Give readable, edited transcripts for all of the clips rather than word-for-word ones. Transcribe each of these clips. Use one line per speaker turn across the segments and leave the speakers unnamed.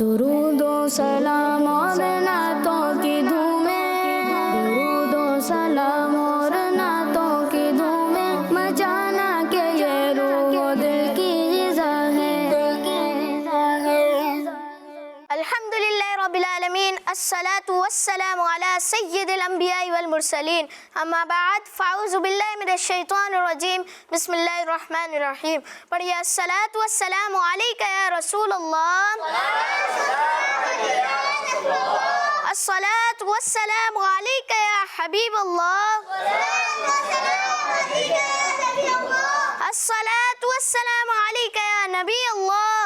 दुरूदो सलाम और नातों की धूमें, दुरूदो सलाम और नातों की धूमें, मचाना के ये रूह दिल की ग़िज़ा है।
अल्हम्दुलिल्लाह रब्बिल आलमीन, अस्सलातु वस्सलामु अला सय्यिदिल अंबिया'i वल मुरसलीन, अम्मा बाद, फ़ाऊज़ु बिल्लाहि मिनश शैतानिर रजीम, बिस्मिल्लाहिर रहमानिर रहीम। पढ़िए अस्सलातु वस्सलामु अलैका या रसूल अल्लाह, अस्सलातु वस्सलामु अलैका या हबीब अल्लाह, अस्सलातु वस्सलामु अलैका या नबी अल्लाह,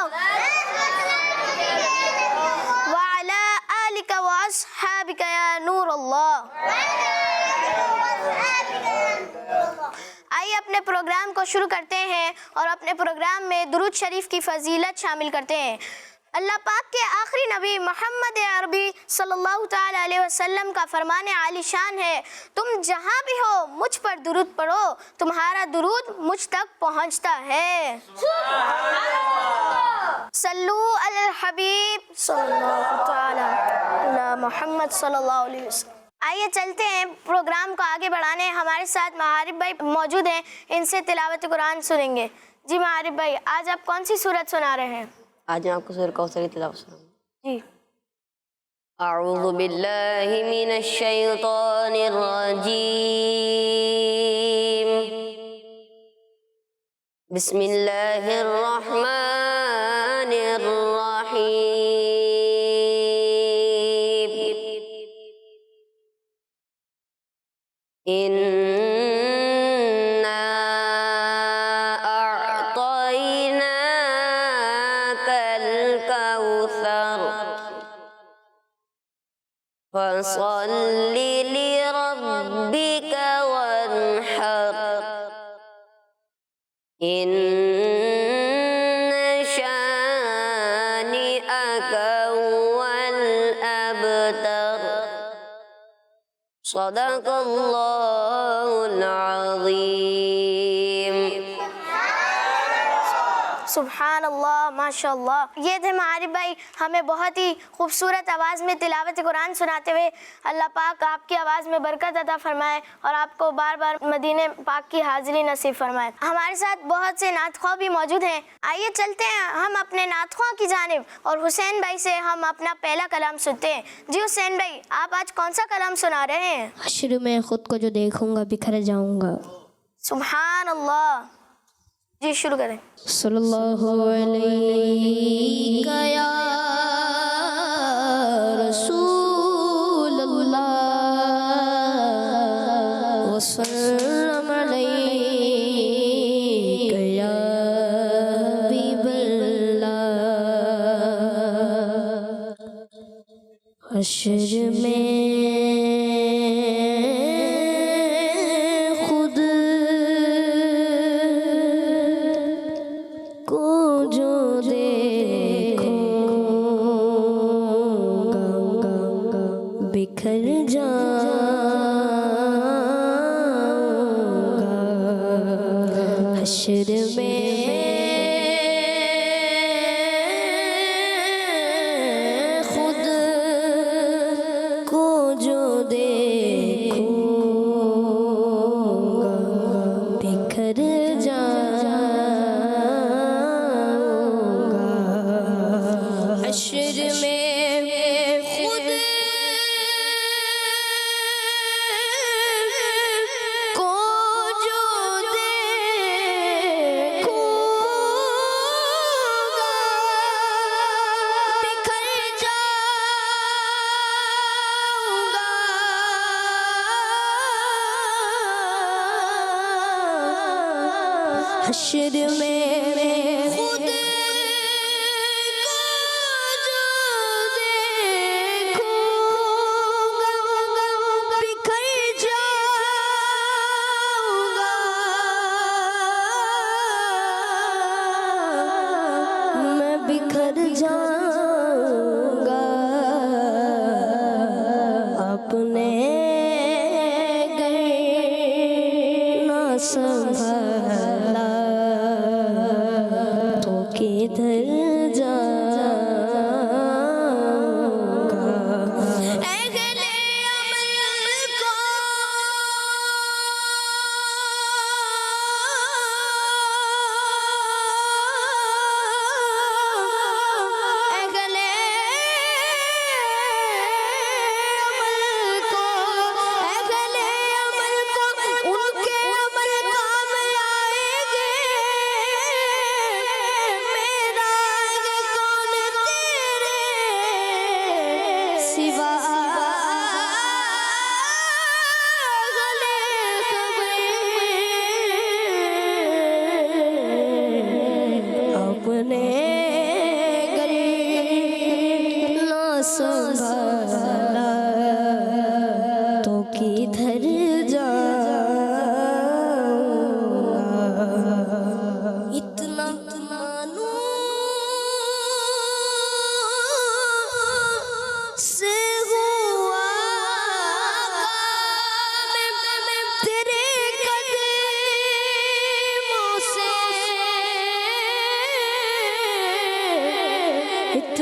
व अला आलिका व अस्हाबिका या नूर अल्लाह। आइए अपने प्रोग्राम को शुरू करते हैं और अपने प्रोग्राम में दुरूद शरीफ की फजीलत शामिल करते हैं। अल्लाह पाक के आखिरी नबी मोहम्मद अरबी सल्लल्लाहु ताला अलैहि वसल्लम का फरमान आलीशान है, तुम जहाँ भी हो मुझ पर दुरूद पढ़ो, तुम्हारा दुरूद मुझ तक पहुँचता है। सल्लू अलल हबीब सल्लल्लाहु ताला अला मोहम्मद सल्लल्लाहु अलैहि वसल्लम। आइए चलते हैं प्रोग्राम को आगे बढ़ाने। हमारे साथ महारिब भाई मौजूद हैं, इनसे तिलावत कुरान सुनेंगे। जी महारिब भाई, आज आप कौन सी सूरत सुना रहे हैं?
आज मैं आपको सूरह कौसर की तिलावत सुनाऊंगा।
जी।
अऊज़ु बिल्लाहि मिनश शैतानिर रजीम, बिस्मिल्लाहिर रहमानिर रहीम। इन्ना अअतैनाकल कौसर फसल्लि लिरब्बिका वन्हर, इन्न शानिअका हुवल अबतर। सदक़ल्लाहुल अज़ीम।
सुभान अल्लाह, माशाअल्लाह। ये थे महारिब भाई हमें बहुत ही खूबसूरत आवाज़ में तिलावत कुरान सुनाते हुए। अल्लाह पाक आपकी आवाज़ में बरकत अता फरमाए और आपको बार बार मदीने पाक की हाज़िरी नसीब फरमाए। हमारे साथ बहुत से नातख़्वाह भी मौजूद हैं। आइए चलते हैं हम अपने नातख़्वाह की जानिब और हुसैन भाई से हम अपना पहला कलाम सुनते हैं। जी हुसैन भाई, आप आज कौन सा कलाम सुना रहे हैं?
हश्र में खुद को जो देखूंगा बिखर जाऊंगा।
सुभान अल्लाह। जी शुरू करें।
सल्लल्लाहु अलैहि या रसूल अल्लाह वसल्लम अलैका या हबीब अल्लाह। हश्र में बिखर जाऊंगा। हश्र में खुद को जो देखूंगा बिखर जाऊंगा। हश्र में हश्र में खुद को जो देखूंगा बिखर जाऊंगा। मैं बिखर जाऊंगा। अपने गए ना संभाला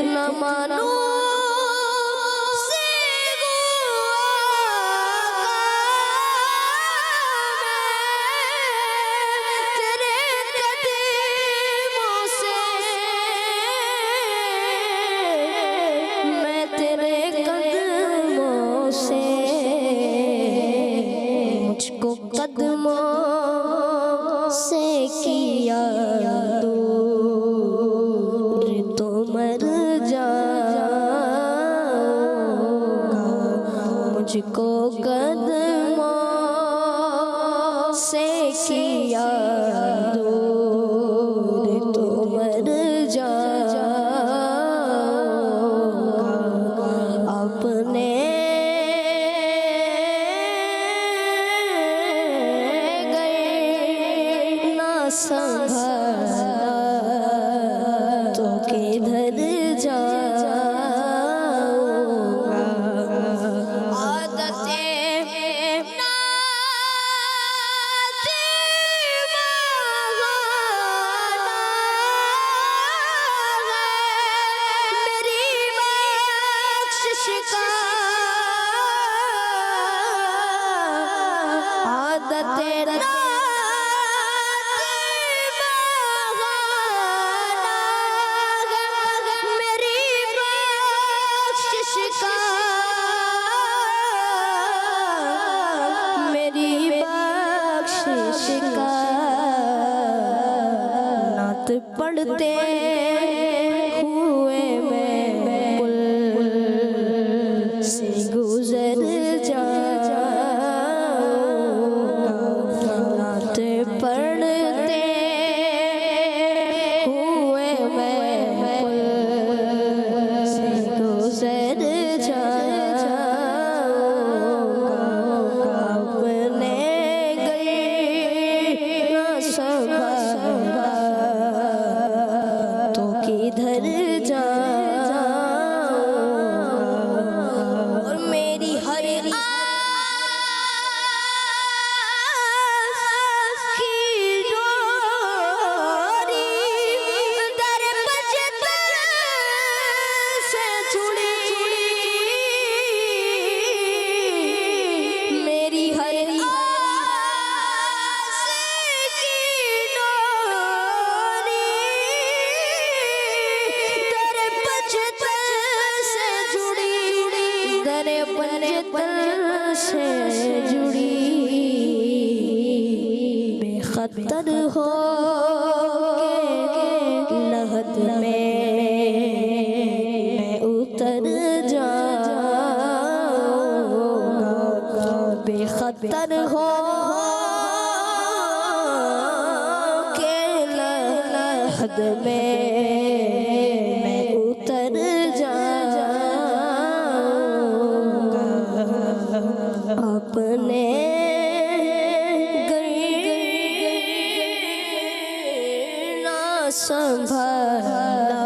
न मानो कदमों से किया दूर तो मर जाऊंगा मुझको कदमों से किया दूर तो मर जाऊंगा अपने तो किधर जाऊंगा आदतें मेरी बख्शिश का आदतें नात पढ़ते हुए मैं पुल से गुजर जाऊंगा नात पढ़ते हुए मैं पुल से गुजर जाऊंगा अपने तो किधर जाऊंगा और मेरी हर आस की डोरी दर बजतर से जुड़ी मेरी हर से जुड़ी बेखतर हो के लहद में उतर जाऊंगा बेखतर हो के लहद में उतर अपने ना संभाला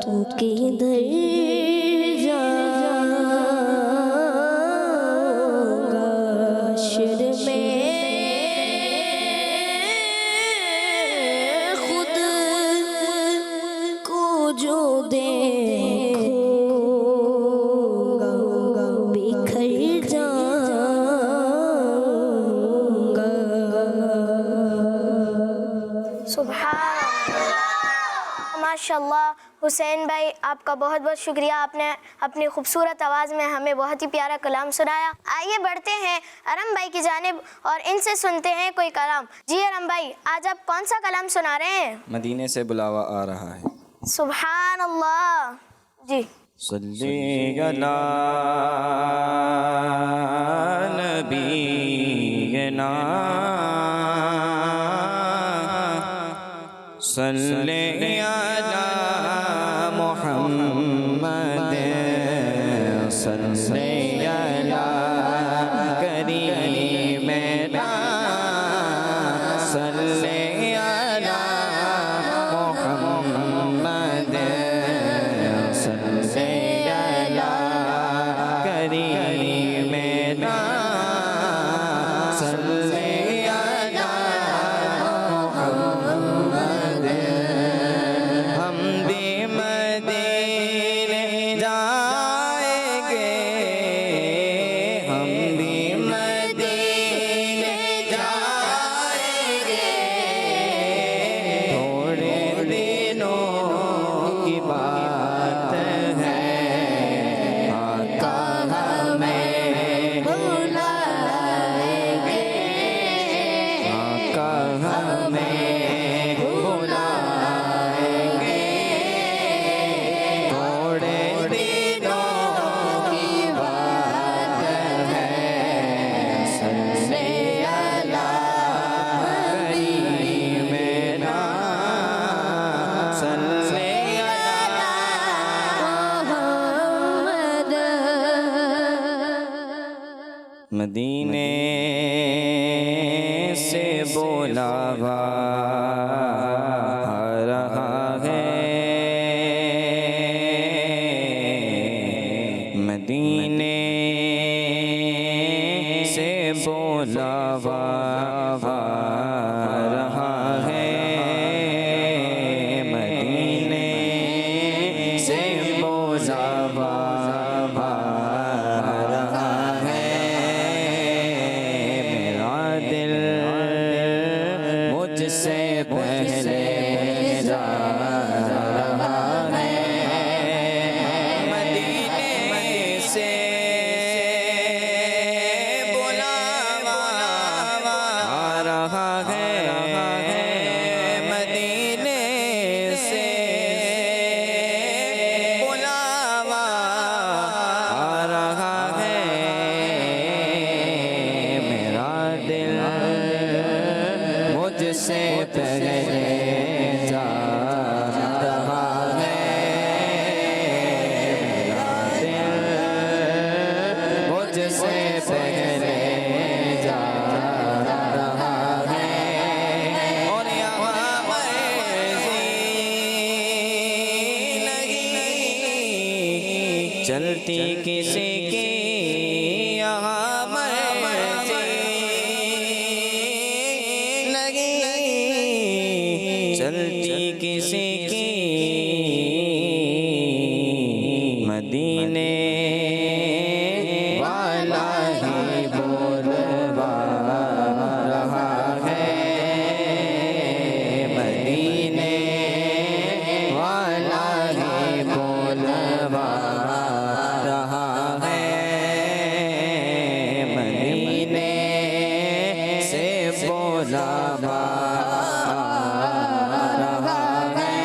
तू किधर जाऊंगा शिर में खुद को जो दे
माशाल्लाह हुसैन भाई आपका बहुत बहुत शुक्रिया आपने अपनी खूबसूरत आवाज़ में हमें बहुत ही प्यारा कलाम सुनाया। आइए बढ़ते हैं अरम भाई की जानिब और इनसे सुनते हैं कोई कलाम। जी अरम भाई आज आप कौन सा कलाम सुना रहे हैं?
मदीने से बुलावा आ रहा है।
सुभान अल्लाह। जी
सल्ली अला नबीना सल्ली अला मुहम्मद सल्ली अला करीमना सल्ली अला मुहम्मद सल्ली अला करीमना सल्ली अला मुहम्मद। हम की बात है, आका हमें बुलाएंगे, आका हमें बुलाएंगे, थोड़े दिनों की बात है, सल्ले अला करीमेना, सल्ले अला मदीने से बुलावा आ रहा है, मदीने से बुलावा आ रहा है, मदीने से बुलावा आ रहा है, मेरा दिल मुझसे पहले जा रहा है, मदीने से बुलावा आ रहा है, मदीने से बुलावा आ रहा है, मेरा दिल मुझसे पहले जा रहा है, मेरा दिल मुझसे पहले जा रहा है, और यहाँ मर्ज़ी नहीं चलती किसी की, यहाँ मर्ज़ी नहीं चलती किसी की, मदीने वाला ही बोलवा रहा है, मदीने वाला ही बोलवा रहा है, मदीने से बोलवा आ रहा है,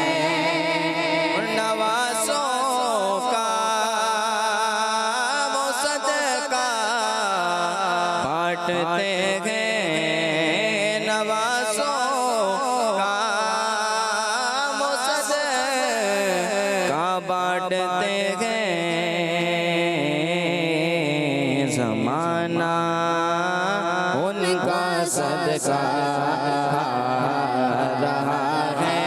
नवाज़ों का वो सदका बांटते हैं, नवाज़ों का वो सदका बांटते हैं, ज़माना उनका सदका रहा है,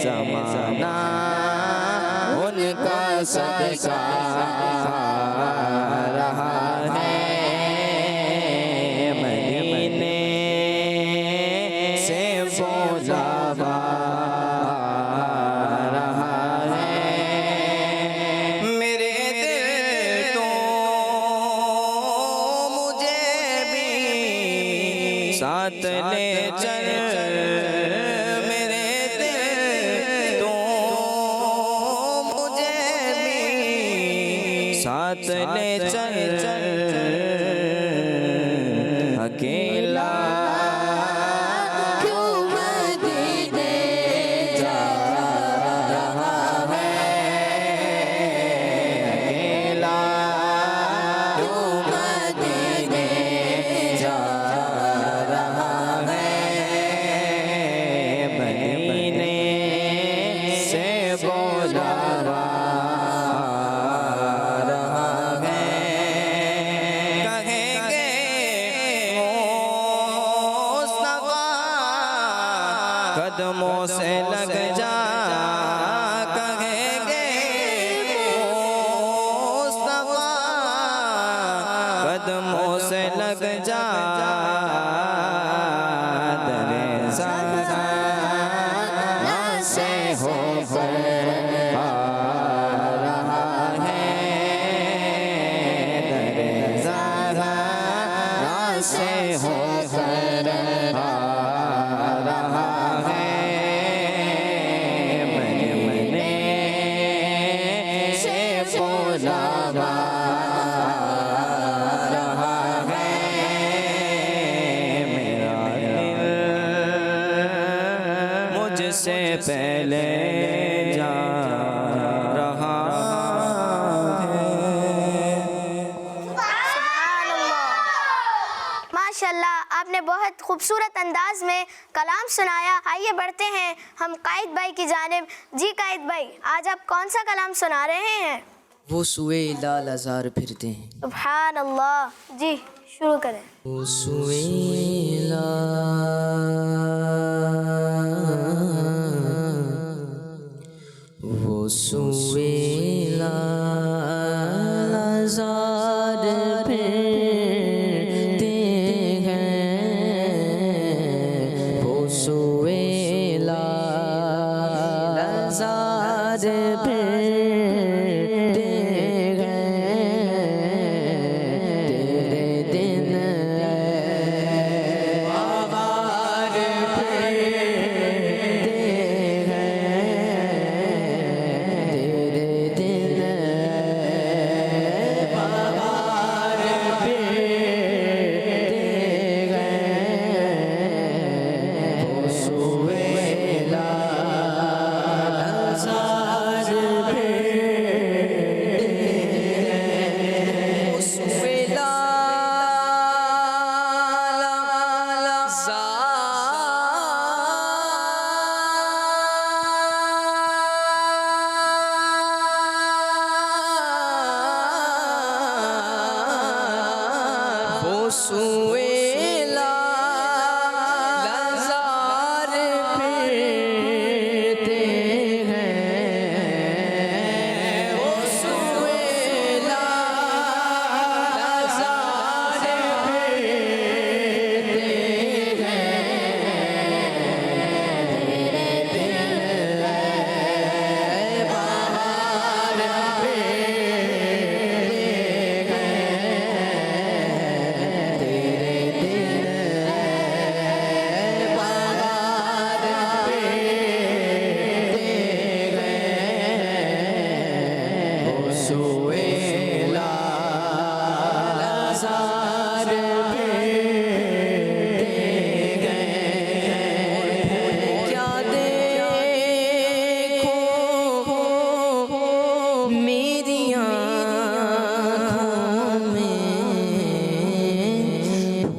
ज़माना उनका सदका रहा है, मदीने से बुलावा आ रहा है, मेरे दिल तो मुझे भी साथ ले चल, मेरे दिल तो मुझे भी साथ ले चल, अकेला क्यों मदीने जा रहा है, अकेला क्यों मदीने जा रहा है, मदीने से बुलावा आ रहा है, कहेंगे मुस्तफा कदमों से लग जा, कहेंगे मुस्तफा कदमों से लग जा, दरे ज़हरा से होकर आ रहा है, दरे ज़हरा से होकर आ रहा है, सलाम आ रहा है मेरा दिल मुझसे पहले जा रहा है।
माशाल्लाह, आपने बहुत खूबसूरत अंदाज में कलाम सुनाया। आइए बढ़ते हैं हम कायद भाई की जानिब। जी कायद भाई, आज आप कौन सा कलाम सुना रहे हैं?
वो सुए लाल हजार फिरते हैं।
सुभान अल्लाह, जी शुरू करें।
वो सुए वो सुए लाल हजार फिरते हैं। वो सुए लाल हजार फिरते तेरे दिन बाहर फिरते तेरे दिन बाहर फिरते वो सुवेला हजार सुवेला लजार फिरते हैं। वो सुवेला लजार फिरते हैं। बाहर सुवेला लजार फिरते गए। क्या देखो मेरी आँखों में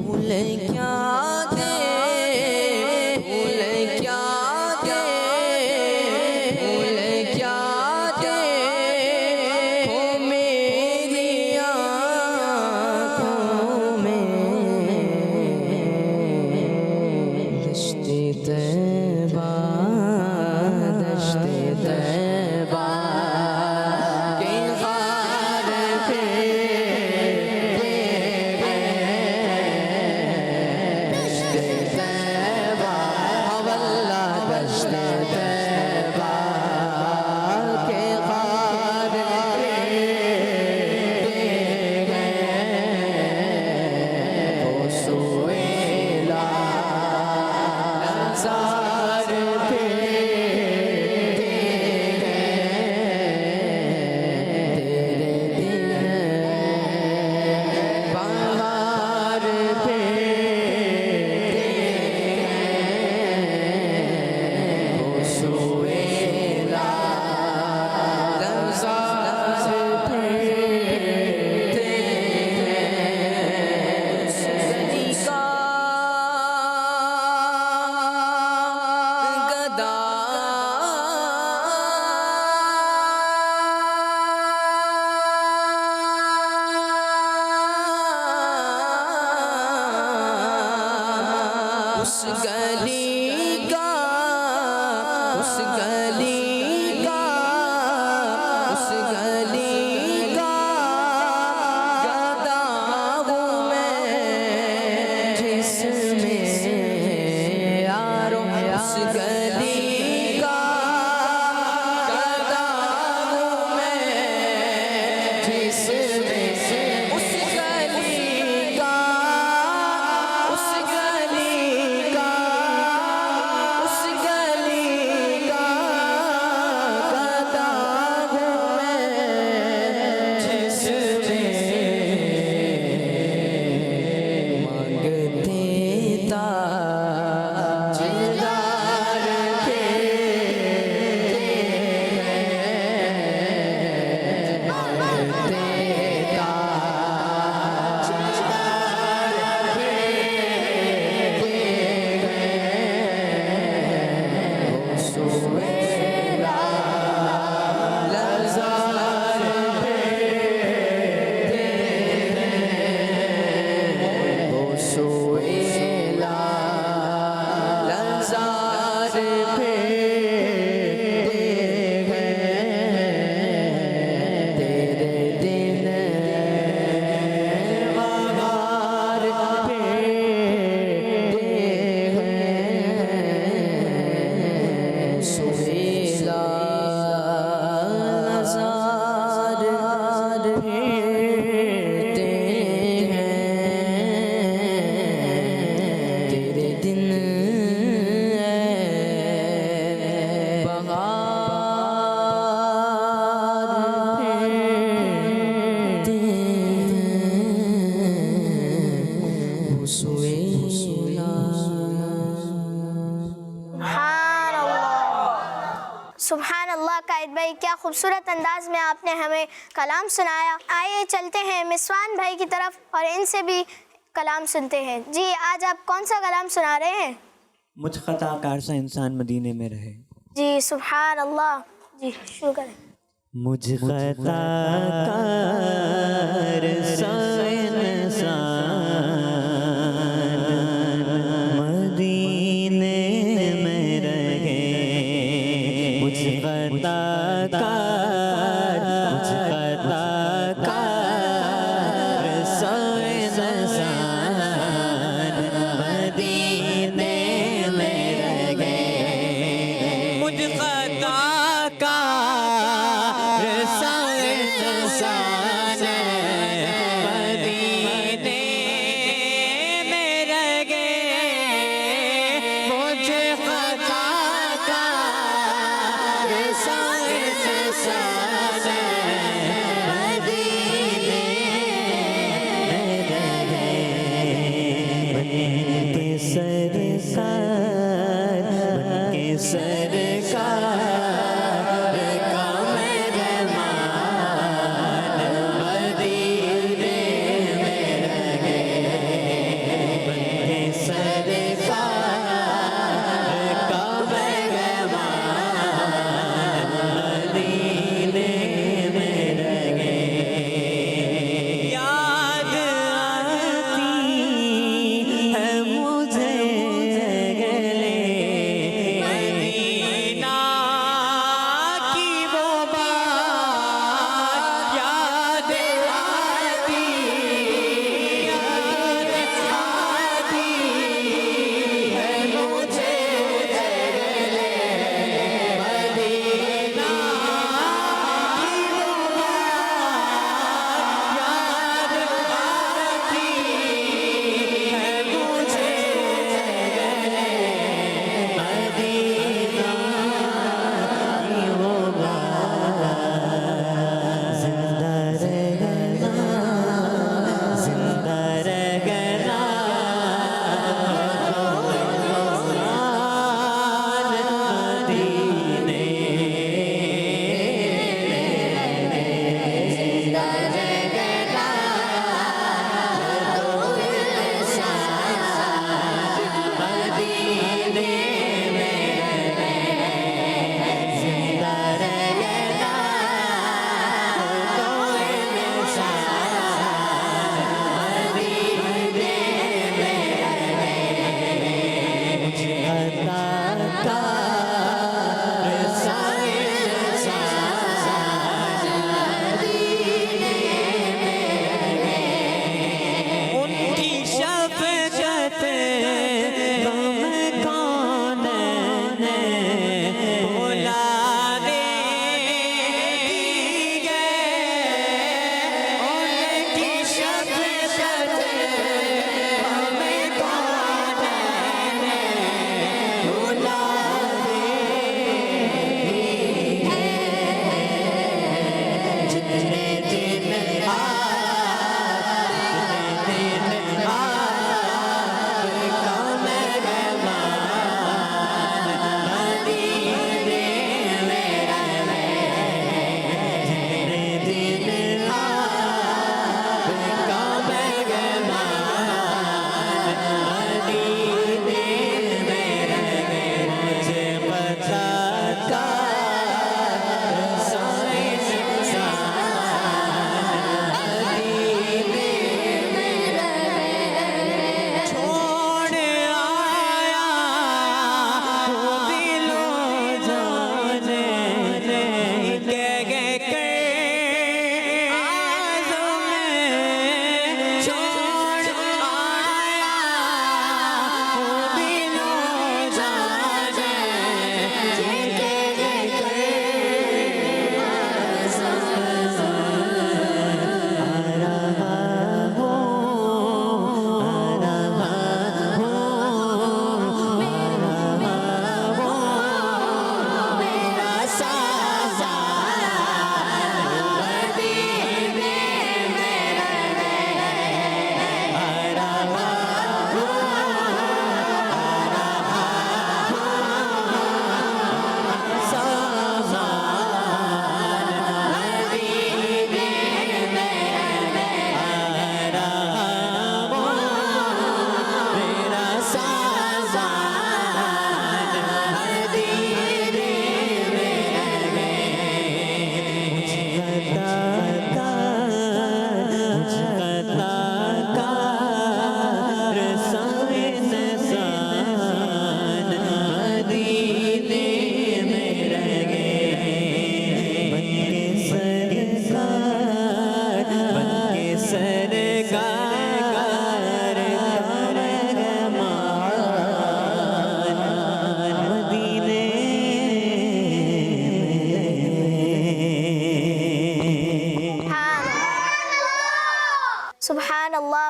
भूल क्या दे भूल क्या दे भूल क्या दे मेरी आँखों में दश्ते तैबा के गार फिरते दश्ते तैबा हवल्ला दश्ते तैबा के गार सुवेला लजार फिरते तेरे दिन बाहर फिरते सुवेला लजार फिरते गदा उस गली का उस गली का उस गली का गदा हूँ मैं जिसमें यारों उस गली का गदा हूँ मैं जिसमें उस गली का
माशाअल्लाह कायद भाई, क्या खूबसूरत अंदाज में आपने हमें कलाम सुनाया। आइए चलते हैं मिसवान भाई की तरफ और इनसे भी कलाम सुनते हैं। जी, आज आप कौन सा कलाम सुना रहे हैं?
मुझ खताकार सा इंसान मदीने में रहे।
जी सुभान अल्लाह, जी शुरू करें।
मुझ खताकार सा इंसान मदीने में रहे। मुझ खताकार सा इंसान मदीने में रहे। मुझ खताकार सा इंसान मदीने में रहे। मुझ खताकार सा इंसान मदीने में रहे। बनके सरकार का मेहमान मदीने में रहे। बनके सरकार का मेहमान मदीने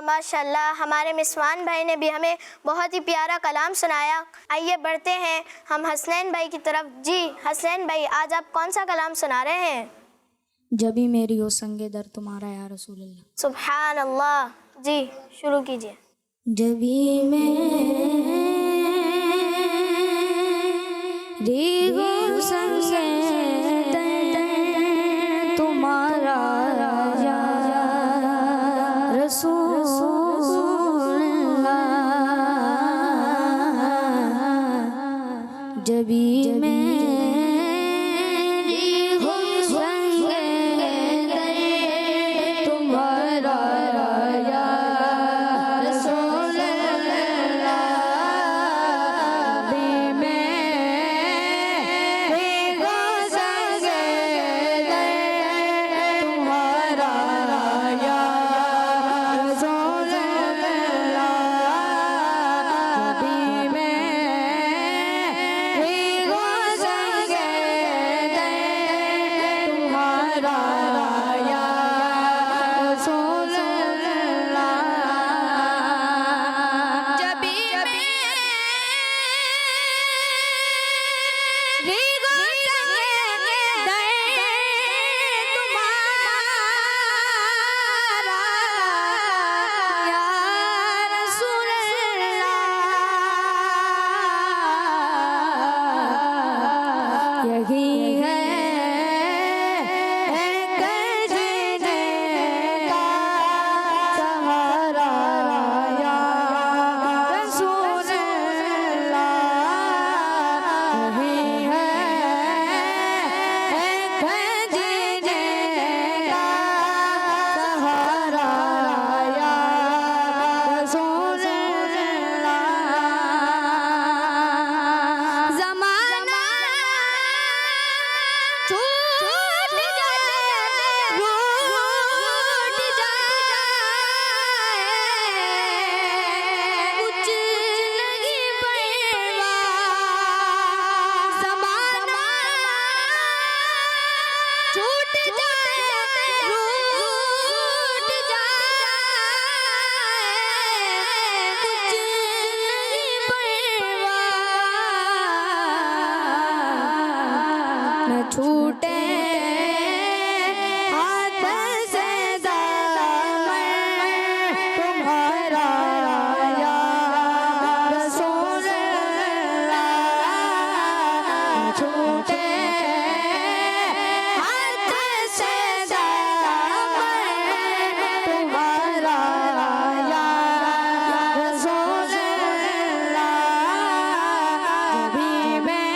माशाल्लाह। हमारे मिसवान भाई ने भी हमें बहुत ही प्यारा कलाम सुनाया। आइए बढ़ते हैं हम हसनैन भाई की तरफ। जी हसनैन भाई, आज आप कौन सा कलाम सुना रहे हैं?
जबी मेरी हो संगे दर तुम्हारा या रसूल अल्लाह।
सुभान अल्लाह। जी शुरू कीजिए।
जबी मेरी हो संगे दर तुम्हारा या रसूल अल्लाह। जबी छूटे हाथ से दामन तुम्हारा या रसूल अल्लाह। छूटे हाथ से दामन तुम्हारा या रसूल अल्लाह। जबी में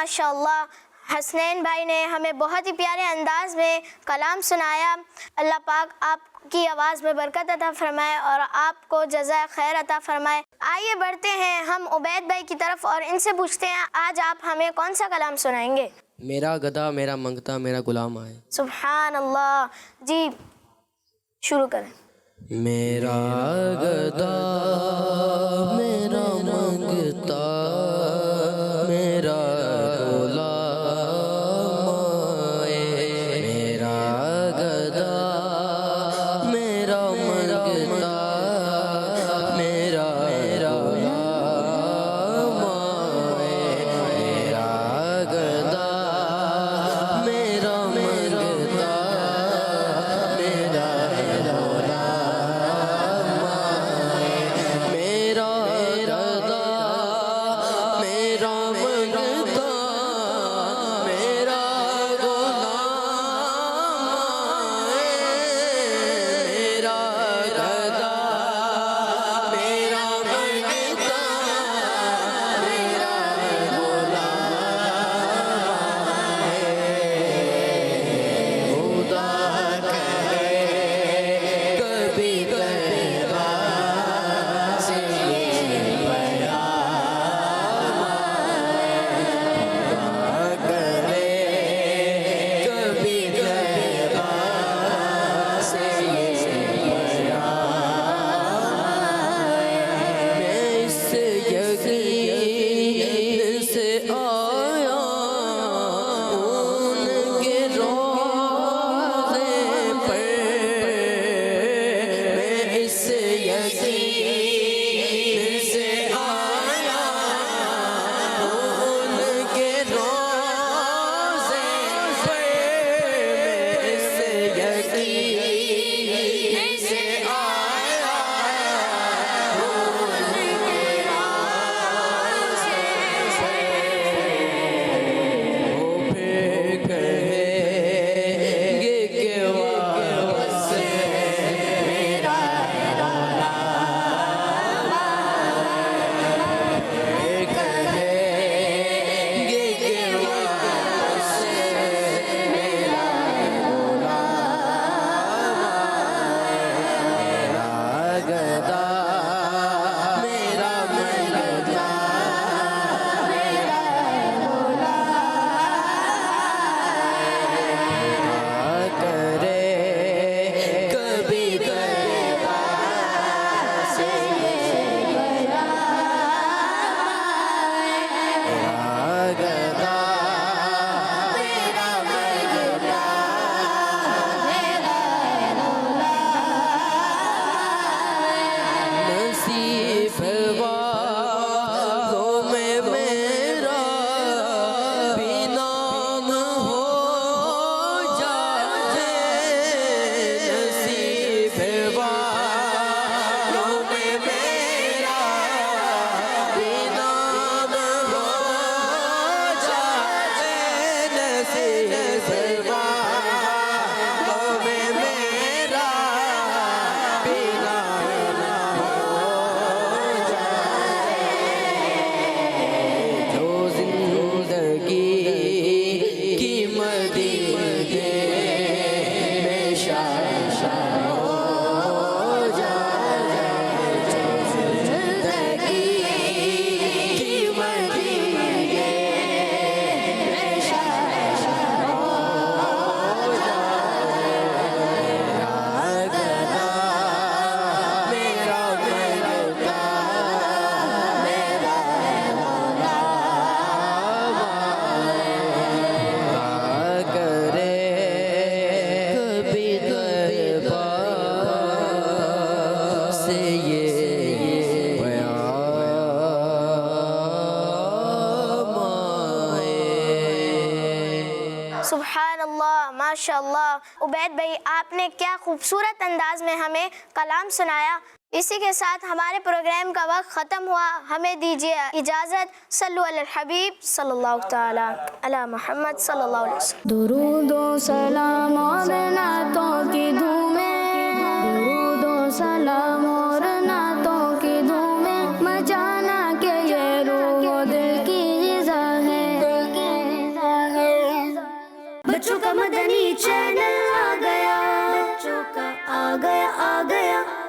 माशाअल्लाह हसनैन भाई ने हमें बहुत ही प्यारे अंदाज में कलाम सुनाया। अल्लाह पाक आपकी आवाज़ में बरकत अता फरमाए और आपको जज़ाए खैर अता फरमाए। आइए बढ़ते हैं हम उबैद भाई की तरफ और इनसे पूछते हैं आज आप हमें कौन सा कलाम सुनाएंगे।
मेरा गधा मेरा मंगता मेरा गुलाम आए।
सुभान अल्लाह, जी शुरू करें।
मेरा गधा मेरा मंगता मेरा गुलाम आए। मेरा गधा मेरा मंगता मेरा गुलाम आए। मेरा गधा मेरा मंगता मेरा मेरा गधा मेरा मंगता मेरा गुलाम आए। मेरा गधा मेरा मंगता मेरा गुलाम आए। खुदा करे कभी करवा से ये पैगाम करे कभी करवा से ये पैगाम। मैं इस यकीन से आया उनके रोज़े पर। मैं इस यकीन से आया उनके रोज़े पर। मैं इस यकीन से आया उनके रोज़े पर। वो फिर कहेंगे कि वापस मेरा फिर कहेंगे कि वापस मेरा मेरा गधा मेरा मंगता मेरा करे कभी करवा से ये मेरा गधा मेरा मंगता नसीब वालों में मेरा भी नाम हो जाए। नसीब वालों में मेरा भी नाम हो जाए। नसीब वालों में मेरा भी नाम हो जाए। जो जिंदगी की मदीने में शान हो जाए। जो जिंदगी की मदीने में शान हो जाए। मेरा गधा मेरा मंगता मेरा गुलाम आए। करे कभी करवा से ये पैगाम आए।
सुभान अल्लाह, माशाअल्लाह। उबैद भाई आपने क्या खूबसूरत अंदाज में हमें कलाम सुनाया। इसी के साथ हमारे प्रोग्राम का वक्त ख़त्म हुआ। हमें दीजिए इजाज़त। सल्लु अलल हबीब सल्लल्लाहु तआला अला मुहम्मद सल्लल्लाहु अलैहि वसल्लम।
दुरूदो सलाम और नातों की धूमें, दुरूदो सलाम और नातों की धूमें मचाना के ये रूह दिल की ग़िज़ा है। बच्चों का मदनी चैनल आ गया, बच्चों का आ गया आ गया।